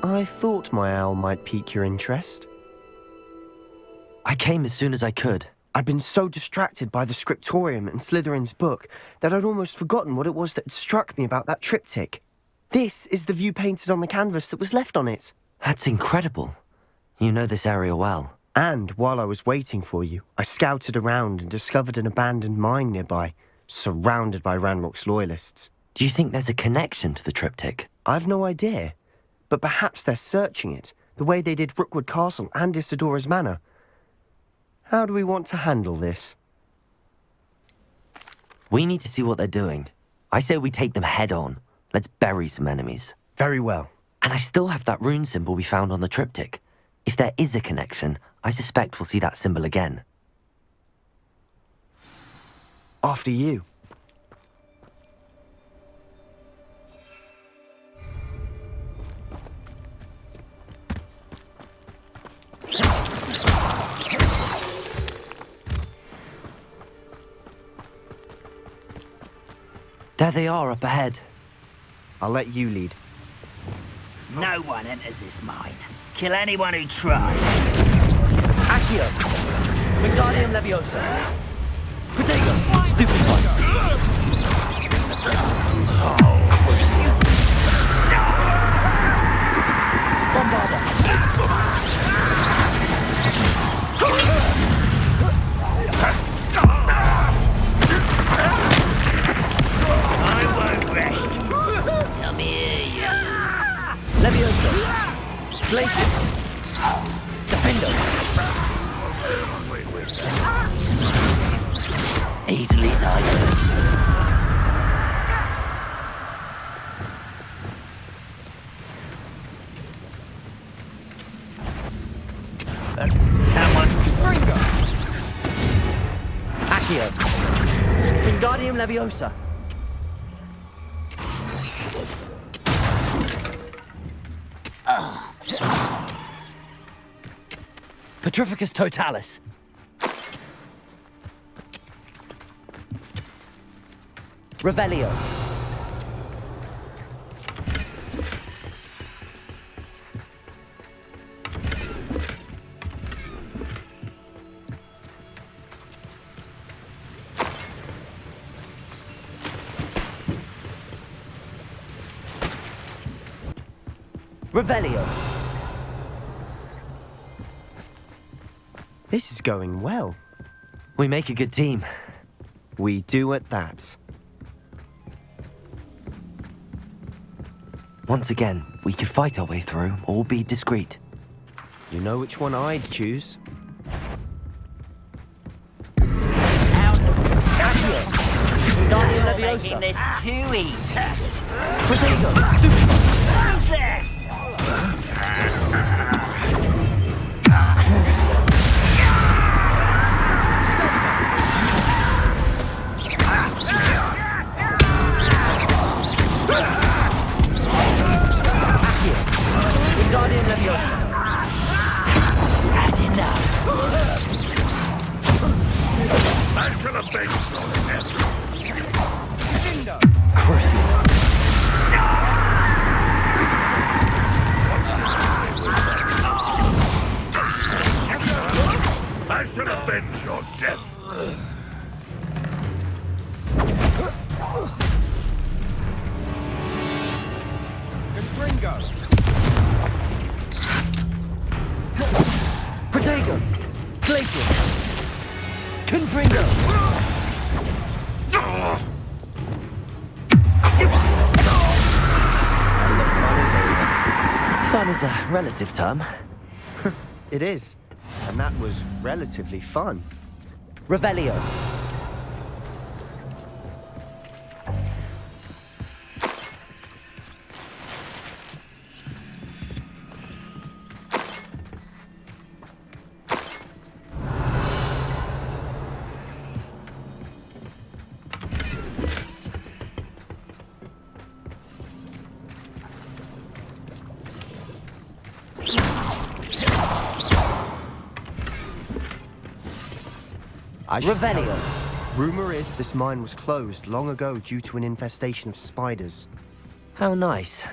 I thought my owl might pique your interest. I came as soon as I could. I'd been so distracted by the scriptorium and Slytherin's book that I'd almost forgotten what it was that had struck me about that triptych. This is the view painted on the canvas that was left on it. That's incredible. You know this area well. And while I was waiting for you, I scouted around and discovered an abandoned mine nearby, surrounded by Ranrock's loyalists. Do you think there's a connection to the triptych? I've no idea, but perhaps they're searching it, the way they did Rookwood Castle and Isidora's Manor. How do we want to handle this? We need to see what they're doing. I say we take them head on. Let's bury some enemies. Very well. And I still have that rune symbol we found on the triptych. If there is a connection, I suspect we'll see that symbol again. After you. There they are up ahead. I'll let you lead. No one enters this mine. Kill anyone who tries. Accio! Wingardium Leviosa! Protego! Stupid one! Crucial! Bombarda! I won't rest. Come here, you. Leviosa! Glacius! Defender! Easily diverted. Someone. Ringo! Accio! Wingardium Leviosa! Petrificus Totalis! Revelio! Revelio! This is going well. We make a good team. We do at that. Once again, we could fight our way through, or be discreet. You know which one I'd choose. Wingardium You're Leviosa! making this too easy. Protego! Stupid one! Who's there? Wingardium Leviosa! Had enough. I shall avenge your death. Crucial! I shall avenge your death. Protego! Glacius! Confringo! And the fun is over. Fun is a relative term. It is. And that was relatively fun. Revelio! Revelio! Rumor is this mine was closed long ago due to an infestation of spiders. How nice.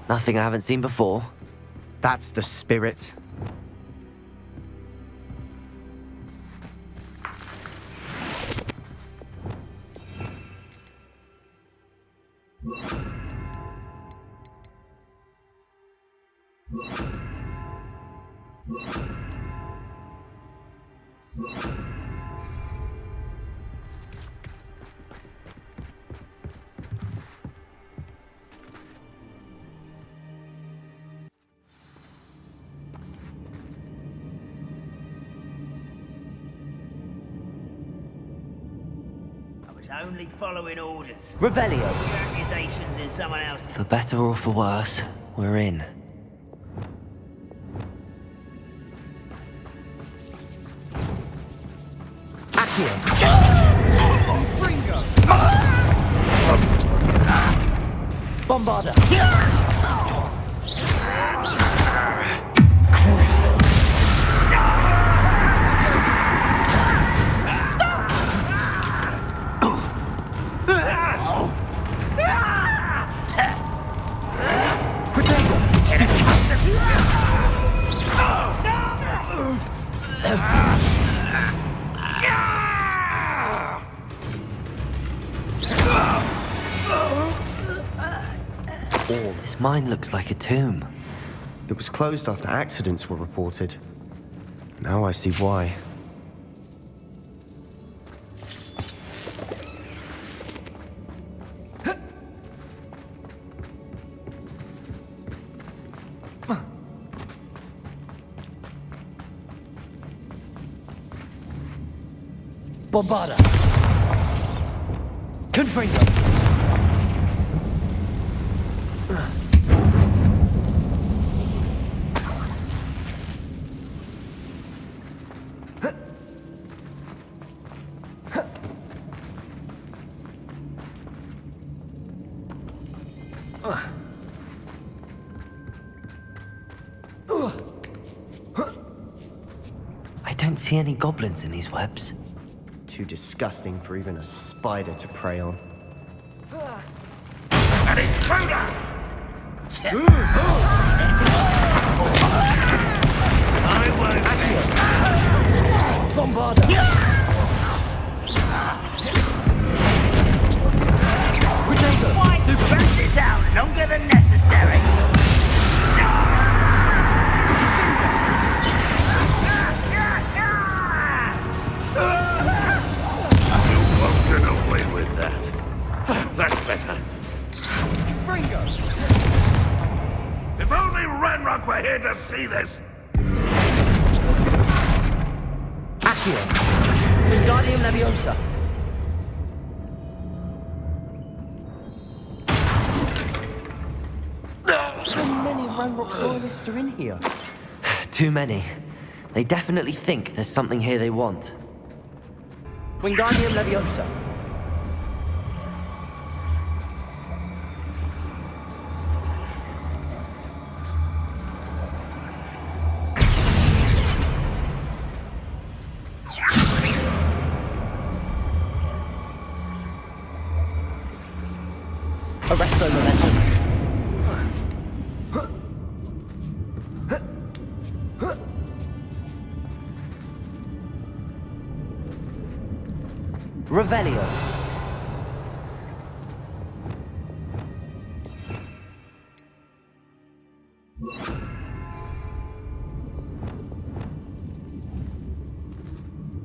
Nothing I haven't seen before. That's the spirit. Only following orders. Revelio. Your accusations in someone else's. For better or for worse, we're in. Bombarda! This mine looks like a tomb. It was closed after accidents were reported. Now I see why. Bombarda! Confringo! I don't see any goblins in these webs. Too disgusting for even a spider to prey on. An intruder! I won't. Bombarda! Why do drag this out longer than necessary? You won't get away with that. That's better. If only Ranrock were here to see this! Accio! Wingardium Leviosa! How many Ranrock loyalists are in here? Too many. They definitely think there's something here they want. Wingardium Leviosa! Arresto Momentum! Revelio.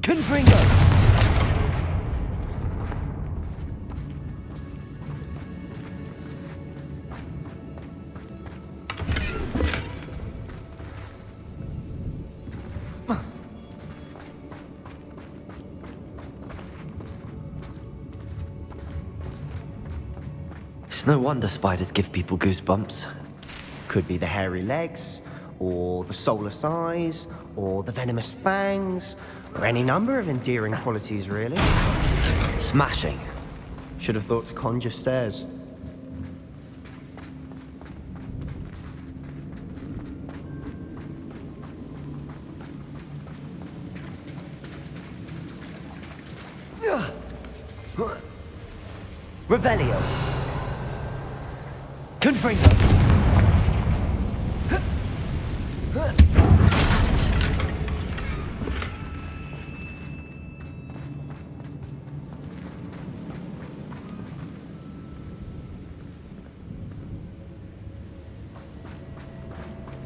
Confringo. It's no wonder spiders give people goosebumps. Could be the hairy legs, or the soulless eyes, or the venomous fangs, or any number of endearing qualities, really. Smashing. Should have thought to conjure stairs. Revelio. Confringo.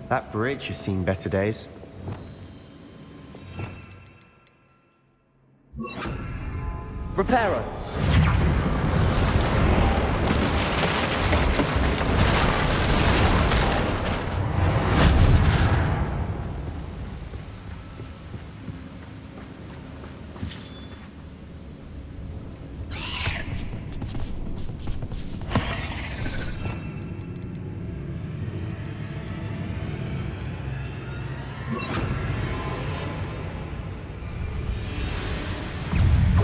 That bridge has seen better days. Reparo.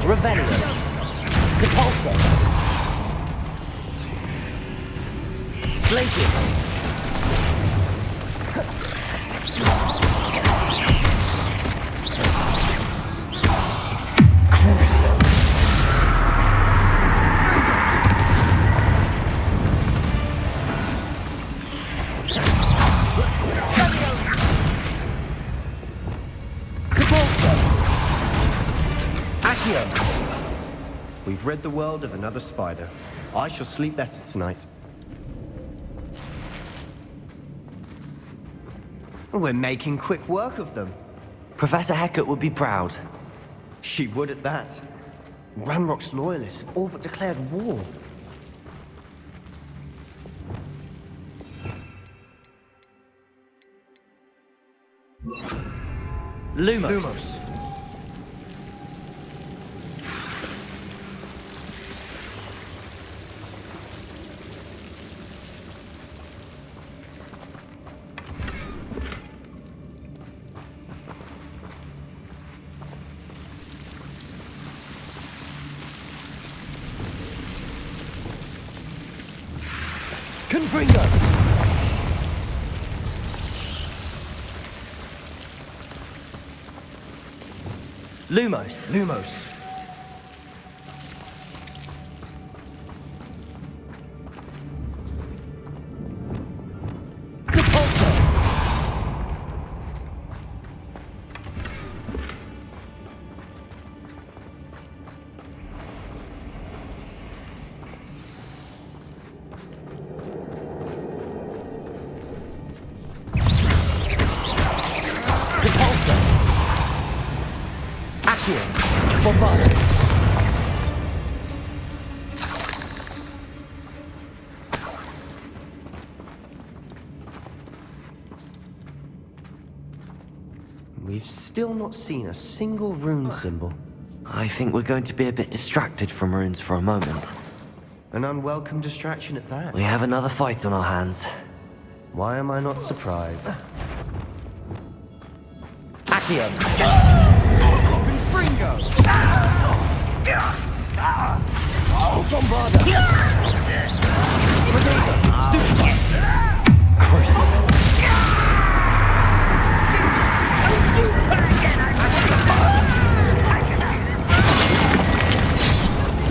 Revelio. Depulso. Glacius. Crucio. Depulso. Accio. We've rid the world of another spider. I shall sleep better tonight. We're making quick work of them. Professor Hecat would be proud. She would at that. Ranrock's loyalists have all but declared war. Lumos. Confringo. Lumos. Lumos. Depulso. Depulso. Accio. Bombard. We've still not seen a single rune symbol. I think we're going to be a bit distracted from runes for a moment. An unwelcome distraction at that. We have another fight on our hands. Why am I not surprised? Accio. Confringo! Bombarda. Stupefy. Crucio.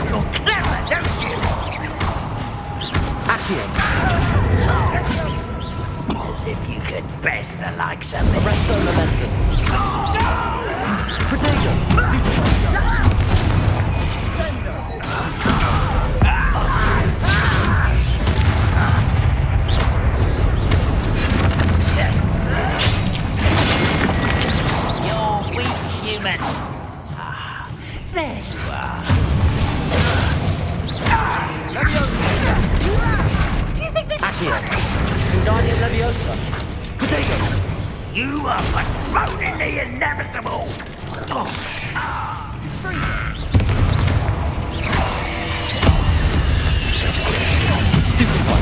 You're clever, don't you? Accio. As if you could best the likes of me. Arresto Momentum. Protego. Stupefy. You're weak, human. Ah, there you are. Do you think this Accio. Wingardium Leviosa. Protego. You are postponing the inevitable. Stupefy.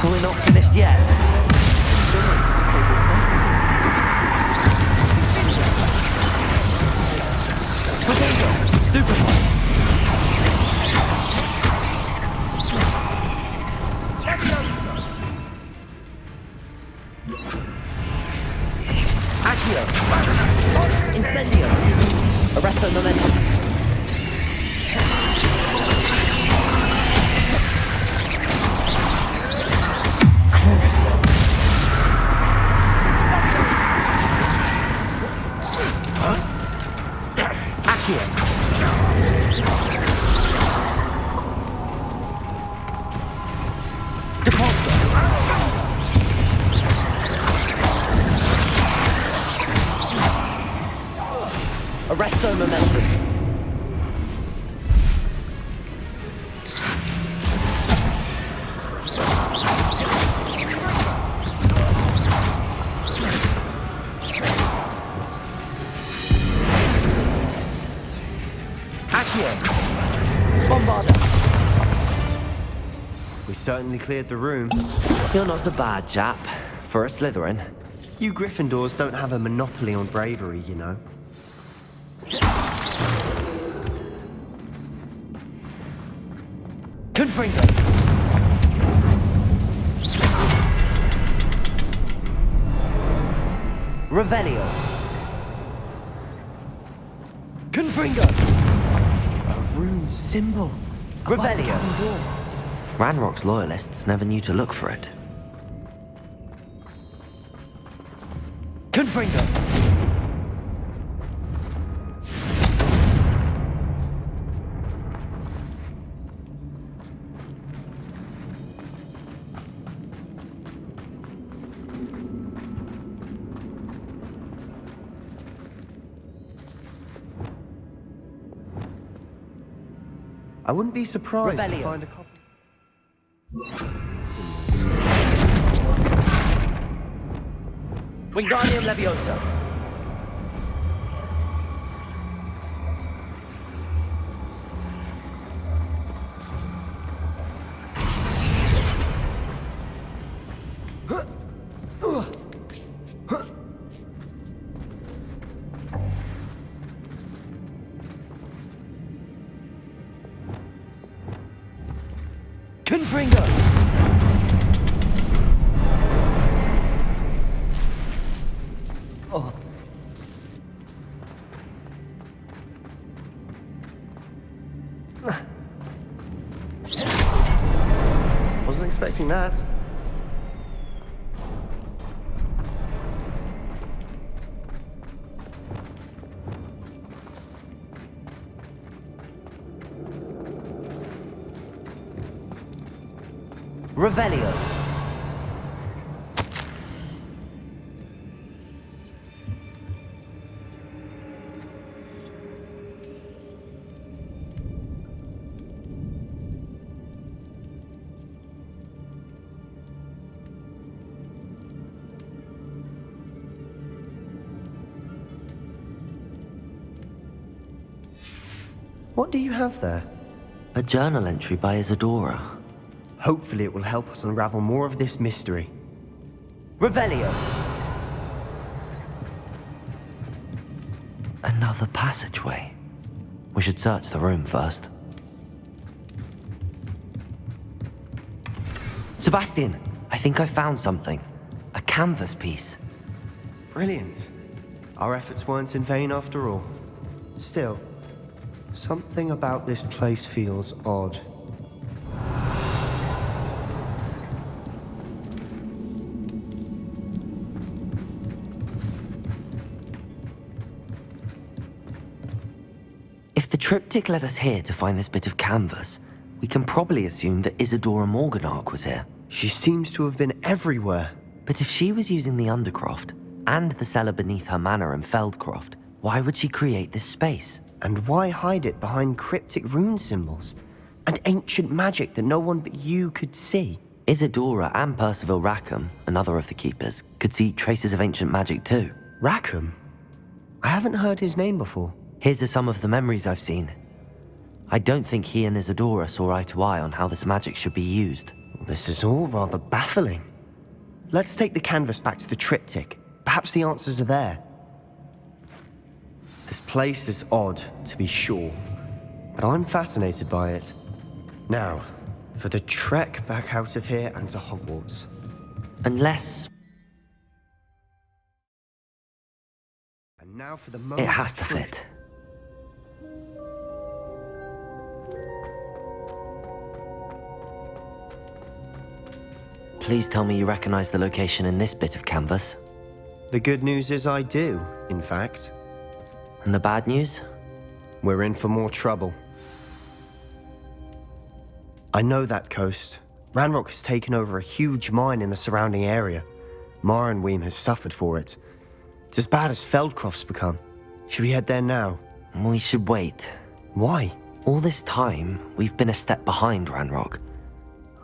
We're not finished yet. Protego. Stupefy. Accio. Incendio. Arresto Momentum. Crucio. Accio. Depulso. Arresto momentum. Bombarda. We certainly cleared the room. You're not a bad chap for a Slytherin. You Gryffindors don't have a monopoly on bravery, you know. Confringo. Revelio. Confringo. A rune symbol. Revelio. Ranrock's loyalists never knew to look for it. Confringo. I wouldn't be surprised to Revelio. find a copy. Wingardium Levioso. Confringo. Oh. Wasn't expecting that. Revelio. What do you have there? A journal entry by Isadora. Hopefully it will help us unravel more of this mystery. Revelio. Another passageway. We should search the room first. Sebastian, I think I found something. A canvas piece. Brilliant. Our efforts weren't in vain after all. Still, something about this place feels odd. If the triptych led us here to find this bit of canvas, we can probably assume that Isadora Morganach was here. She seems to have been everywhere. But if she was using the Undercroft and the cellar beneath her manor in Feldcroft, why would she create this space? And why hide it behind cryptic rune symbols? And ancient magic that no one but you could see? Isadora and Percival Rackham, another of the Keepers, could see traces of ancient magic too. Rackham? I haven't heard his name before. His are some of the memories I've seen. I don't think he and Isadora saw eye to eye on how this magic should be used. This is all rather baffling. Let's take the canvas back to the triptych. Perhaps the answers are there. This place is odd, to be sure, but I'm fascinated by it. Now, for the trek back out of here and to Hogwarts. Unless And now for the moment it has of to truth. fit. Please tell me you recognize the location in this bit of canvas. The good news is I do, in fact. And the bad news? We're in for more trouble. I know that coast. Ranrock has taken over a huge mine in the surrounding area. Marrenweem has suffered for it. It's as bad as Feldcroft's become. Should we head there now? We should wait. Why? All this time, we've been a step behind Ranrock.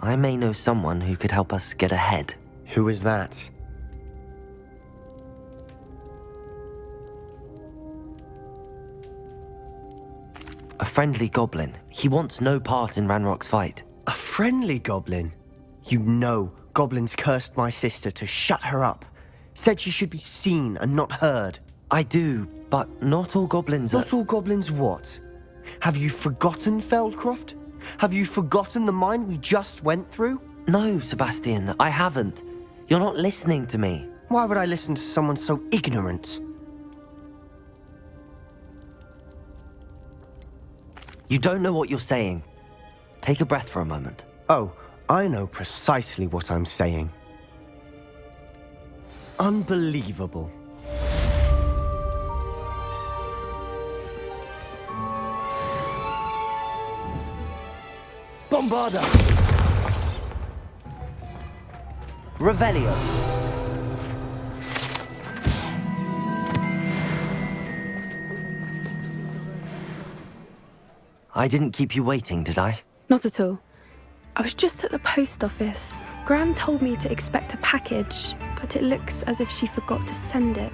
I may know someone who could help us get ahead. Who is that? A friendly goblin. He wants no part in Ranrock's fight. A friendly goblin? You know goblins cursed my sister to shut her up. Said she should be seen and not heard. I do, but not all goblins are... Not all goblins what? Have you forgotten Feldcroft? Have you forgotten the mine we just went through? No, Sebastian, I haven't. You're not listening to me. Why would I listen to someone so ignorant? You don't know what you're saying. Take a breath for a moment. Oh, I know precisely what I'm saying. Unbelievable. Bombarda! Revelio. I didn't keep you waiting, did I? Not at all. I was just at the post office. Gran told me to expect a package, but it looks as if she forgot to send it.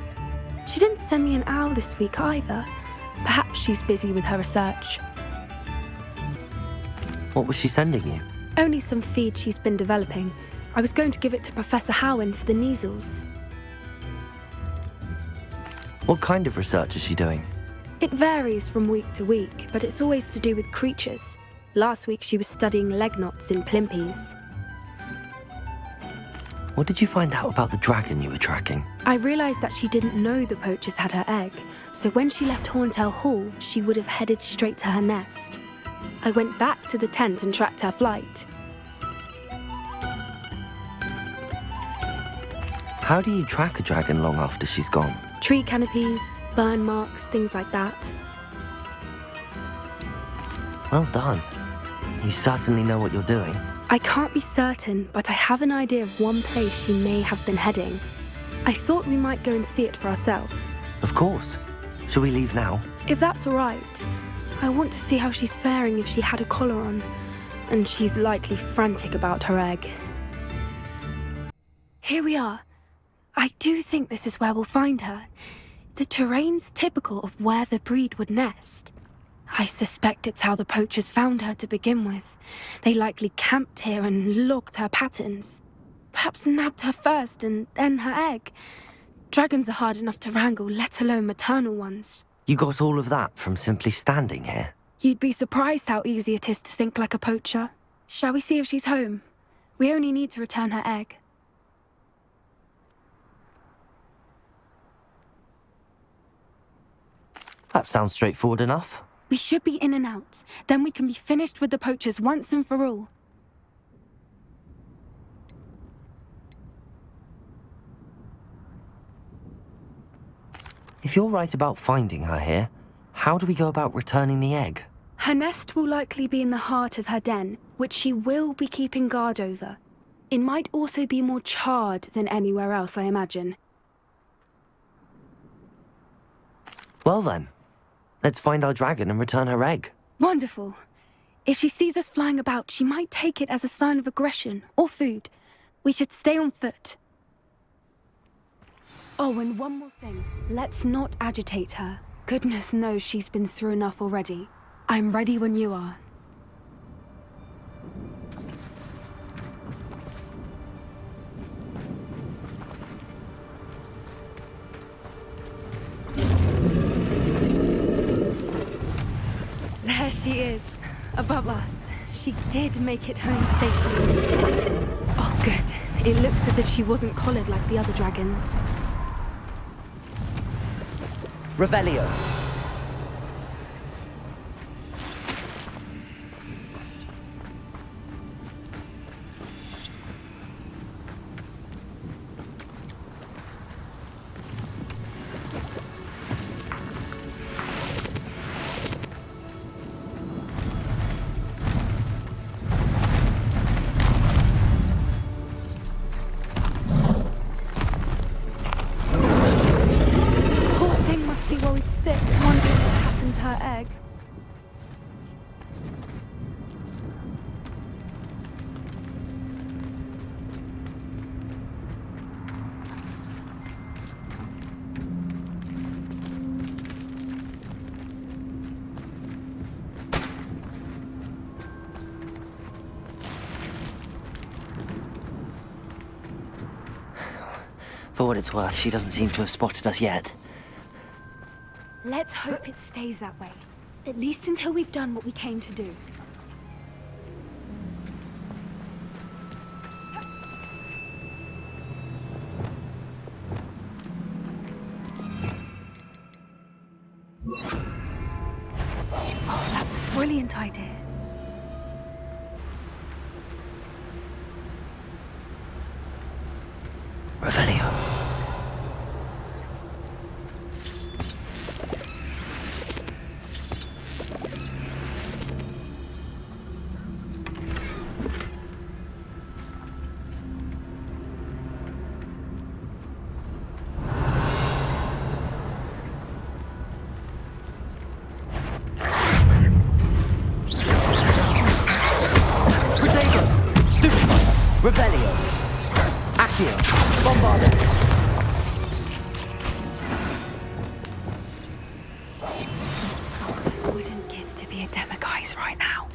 She didn't send me an owl this week either. Perhaps she's busy with her research. What was she sending you? Only some feed she's been developing. I was going to give it to Professor Howen for the measles. What kind of research is she doing? It varies from week to week, but it's always to do with creatures. Last week she was studying leg knots in plimpies. What did you find out about the dragon you were tracking? I realised that she didn't know the poachers had her egg, so when she left Horntail Hall, she would have headed straight to her nest. I went back to the tent and tracked her flight. How do you track a dragon long after she's gone? Tree canopies, burn marks, things like that. Well done. You certainly know what you're doing. I can't be certain, but I have an idea of one place she may have been heading. I thought we might go and see it for ourselves. Of course. Shall we leave now? If that's all right. I want to see how she's faring if she had a collar on. And she's likely frantic about her egg. Here we are. I do think this is where we'll find her. The terrain's typical of where the breed would nest. I suspect it's how the poachers found her to begin with. They likely camped here and logged her patterns. Perhaps nabbed her first and then her egg. Dragons are hard enough to wrangle, let alone maternal ones. You got all of that from simply standing here? You'd be surprised how easy it is to think like a poacher. Shall we see if she's home? We only need to return her egg. That sounds straightforward enough. We should be in and out. Then we can be finished with the poachers once and for all. If you're right about finding her here, how do we go about returning the egg? Her nest will likely be in the heart of her den, which she will be keeping guard over. It might also be more charred than anywhere else, I imagine. Well then, let's find our dragon and return her egg. Wonderful. If she sees us flying about, she might take it as a sign of aggression or food. We should stay on foot. Oh, and one more thing. Let's not agitate her. Goodness knows she's been through enough already. I'm ready when you are. There she is, above us. She did make it home safely. Oh, good. It looks as if she wasn't collared like the other dragons. Revelio. Poor thing must be worried sick. her egg. For what it's worth, she doesn't seem to have spotted us yet. Let's hope it stays that way. At least until we've done what we came to do. Oh, that's a brilliant idea. Revelio. Revelio! Accio! Bombardo! I wouldn't give to be a Demiguise right now.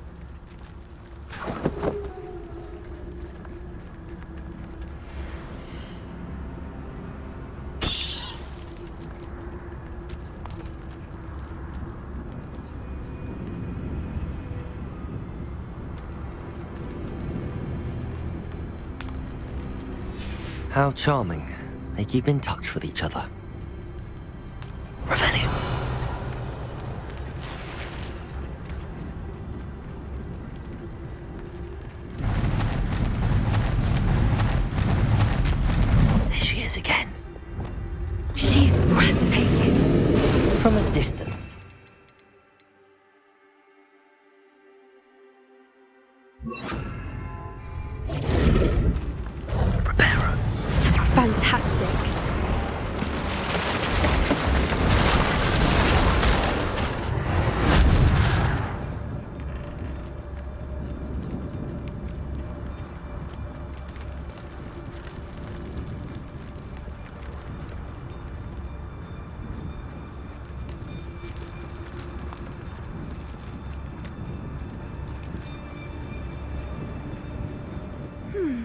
How charming. They keep in touch with each other. Revelio. There she is again. She's breathtaking. From a distance. Preparo. Fantastic.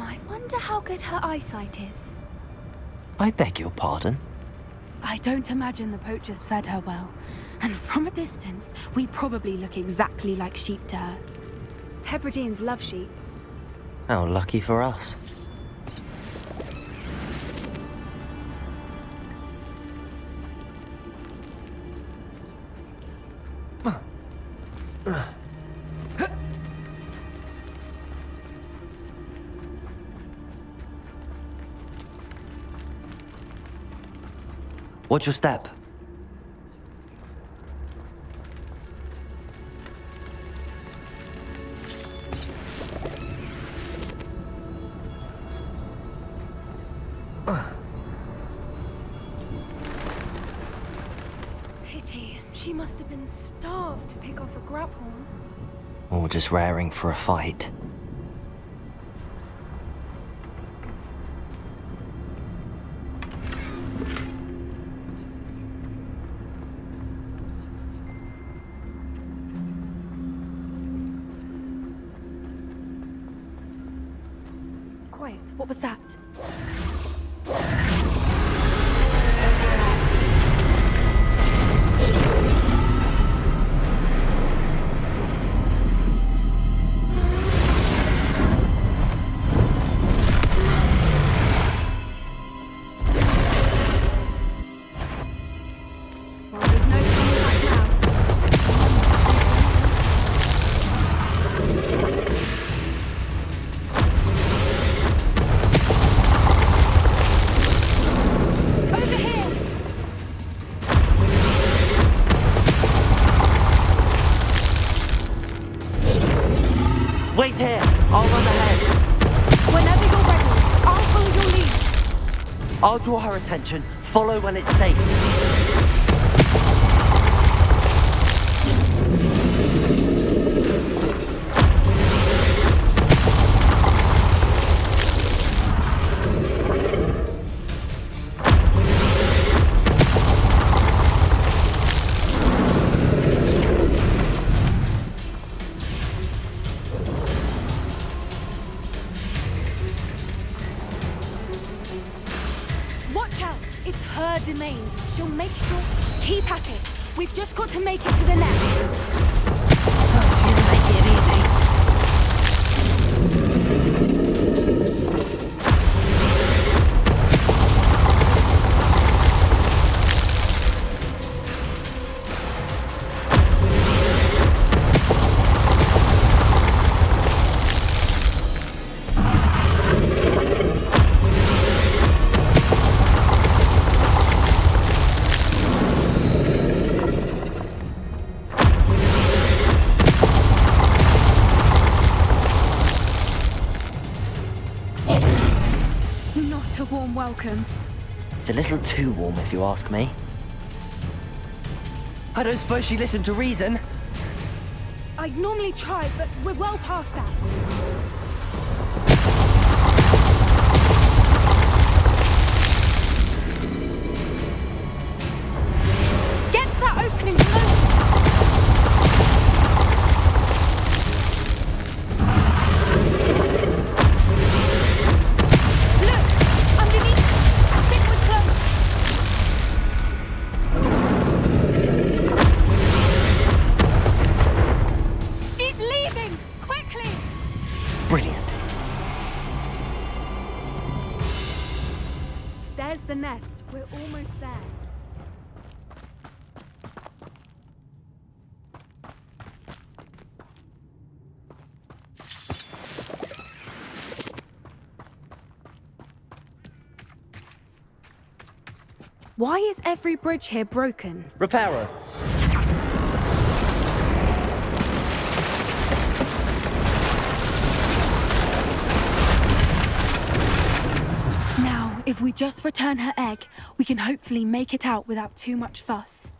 I wonder how good her eyesight is. I beg your pardon? I don't imagine the poachers fed her well. And from a distance, we probably look exactly like sheep to her. Hebrideans love sheep. How lucky for us. Watch your step. Pity. She must have been starved to pick off a grubhorn. Or just raring for a fight. Quiet. What was that? Well, there's no turning back now. Over here! Wait here! I'll run ahead. Whenever you're ready, I'll follow your lead. I'll draw her attention. Follow when it's safe. Watch out! It's her domain. She'll make sure... Keep at it. We've just got to make it to the nest. She isn't making it easy. Not a warm welcome. It's a little too warm, if you ask me. I don't suppose she listened to reason. I'd normally try, but we're well past that. Get to that opening below! Look! Underneath! I think we're close! She's leaving! Quickly! Brilliant. There's the nest. We're almost there. Why is every bridge here broken? Reparo. Now, if we just return her egg, we can hopefully make it out without too much fuss.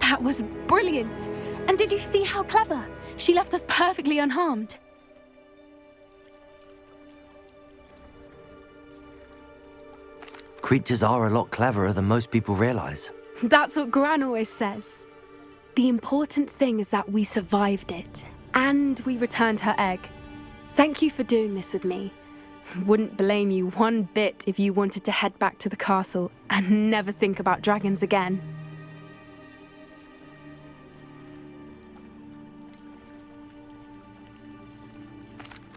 That was brilliant! And did you see how clever? She left us perfectly unharmed. Creatures are a lot cleverer than most people realize. That's what Gran always says. The important thing is that we survived it, and we returned her egg. Thank you for doing this with me. Wouldn't blame you one bit if you wanted to head back to the castle and never think about dragons again.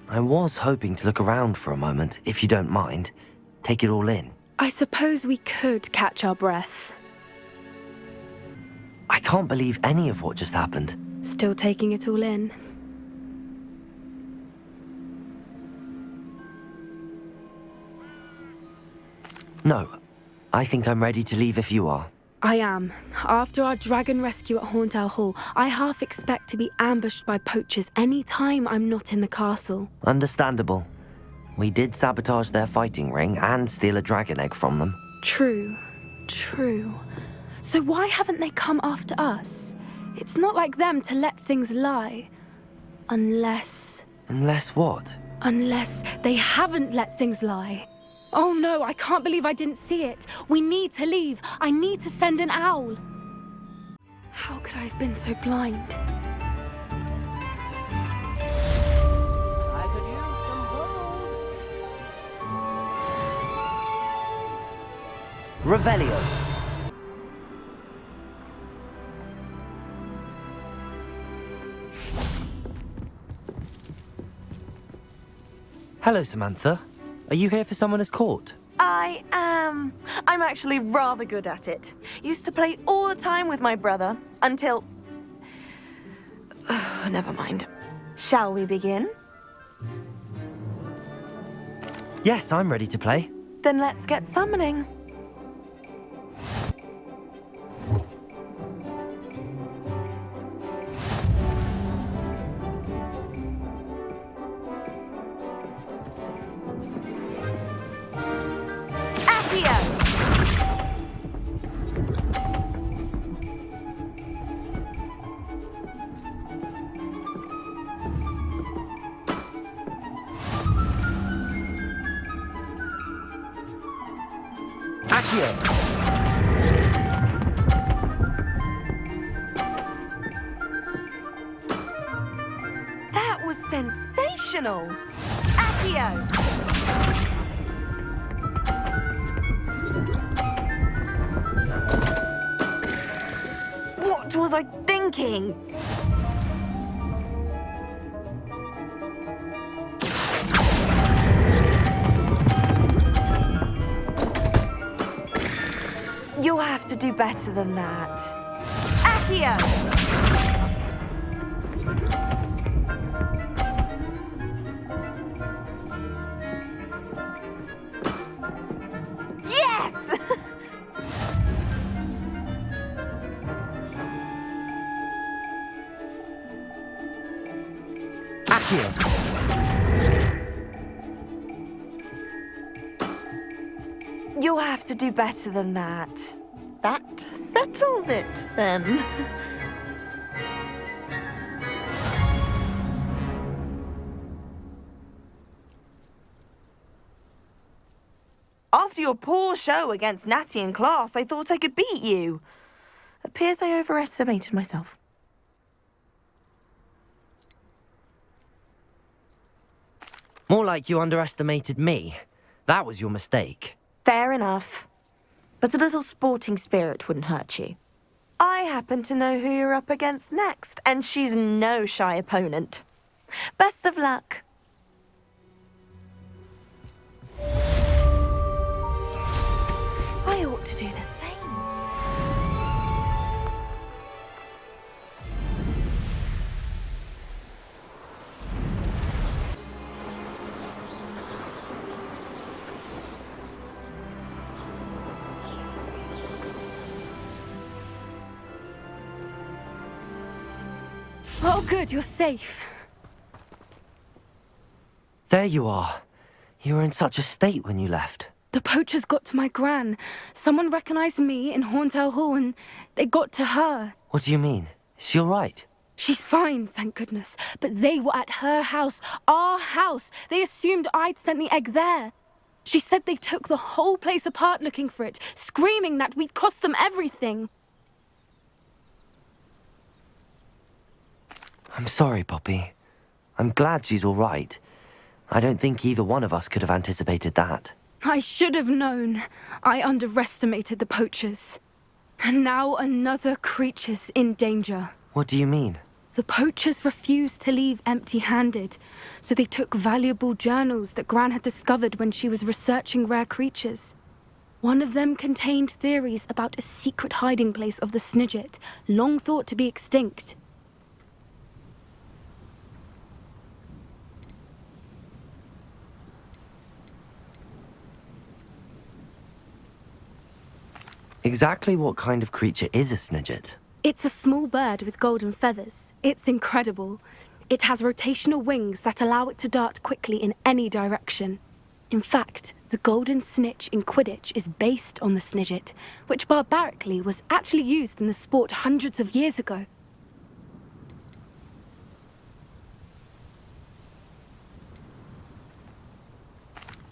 I was hoping to look around for a moment, if you don't mind. Take it all in. I suppose we could catch our breath. I can't believe any of what just happened. Still taking it all in. No, I think I'm ready to leave if you are. I am. After our dragon rescue at Hauntowl Hall, I half expect to be ambushed by poachers any time I'm not in the castle. Understandable. We did sabotage their fighting ring and steal a dragon egg from them. True. So why haven't they come after us? It's not like them to let things lie. Unless What? Unless they haven't let things lie. Oh no, I can't believe I didn't see it. We need to leave. I need to send an owl. How could I have been so blind? I could use some bubbles. Revelio. Hello, Samantha. Are you here for someone as caught? I am. I'm actually rather good at it. Used to play all the time with my brother until... Never mind. Shall we begin? Yes, I'm ready to play. Then let's get summoning. Accio! Accio! That was sensational! Accio! What was I thinking? You'll have to do better than that. Accio! Yes! Accio! You'll have to do better than that. That settles it, then. After your poor show against Natty in class, I thought I could beat you. Appears I overestimated myself. More like you underestimated me. That was your mistake. Fair enough. But a little sporting spirit wouldn't hurt you. I happen to know who you're up against next, and she's no shy opponent. Best of luck. I ought to do the same. Oh, good, you're safe. There you are. You were in such a state when you left. The poachers got to my gran. Someone recognized me in Horntail Hall and they got to her. What do you mean? Is she all right? She's fine, thank goodness. But they were at her house, our house. They assumed I'd sent the egg there. She said they took the whole place apart looking for it, screaming that we'd cost them everything. I'm sorry, Poppy. I'm glad she's all right. I don't think either one of us could have anticipated that. I should have known. I underestimated the poachers. And now another creature's in danger. What do you mean? The poachers refused to leave empty-handed, so they took valuable journals that Gran had discovered when she was researching rare creatures. One of them contained theories about a secret hiding place of the Snidget, long thought to be extinct. Exactly what kind of creature is a Snidget? It's a small bird with golden feathers. It's incredible. It has rotational wings that allow it to dart quickly in any direction. In fact, the golden snitch in Quidditch is based on the Snidget, which barbarically was actually used in the sport hundreds of years ago.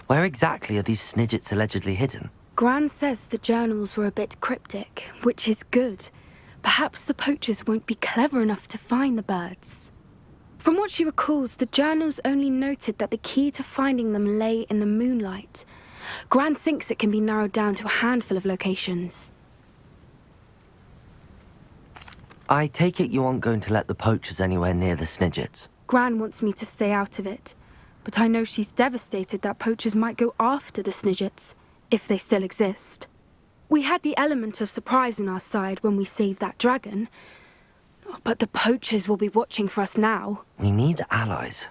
Where exactly are these Snidgets allegedly hidden? Gran says the journals were a bit cryptic, which is good. Perhaps the poachers won't be clever enough to find the birds. From what she recalls, the journals only noted that the key to finding them lay in the moonlight. Gran thinks it can be narrowed down to a handful of locations. I take it you aren't going to let the poachers anywhere near the Snidgets. Gran wants me to stay out of it. but I know she's devastated that poachers might go after the Snidgets, if they still exist. We had the element of surprise on our side when we saved that dragon, but the poachers will be watching for us now. We need allies.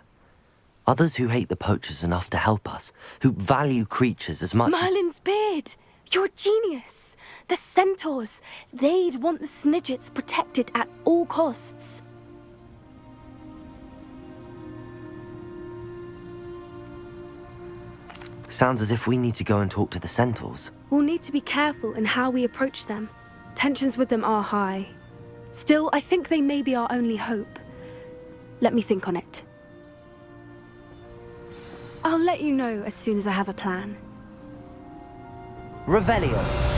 Others who hate the poachers enough to help us, who value creatures as much as... Merlin's beard! You're a genius! The centaurs! They'd want the Snidgets protected at all costs. Sounds as if we need to go and talk to the centaurs. We'll need to be careful in how we approach them. Tensions with them are high. Still, I think they may be our only hope. Let me think on it. I'll let you know as soon as I have a plan. Revelio.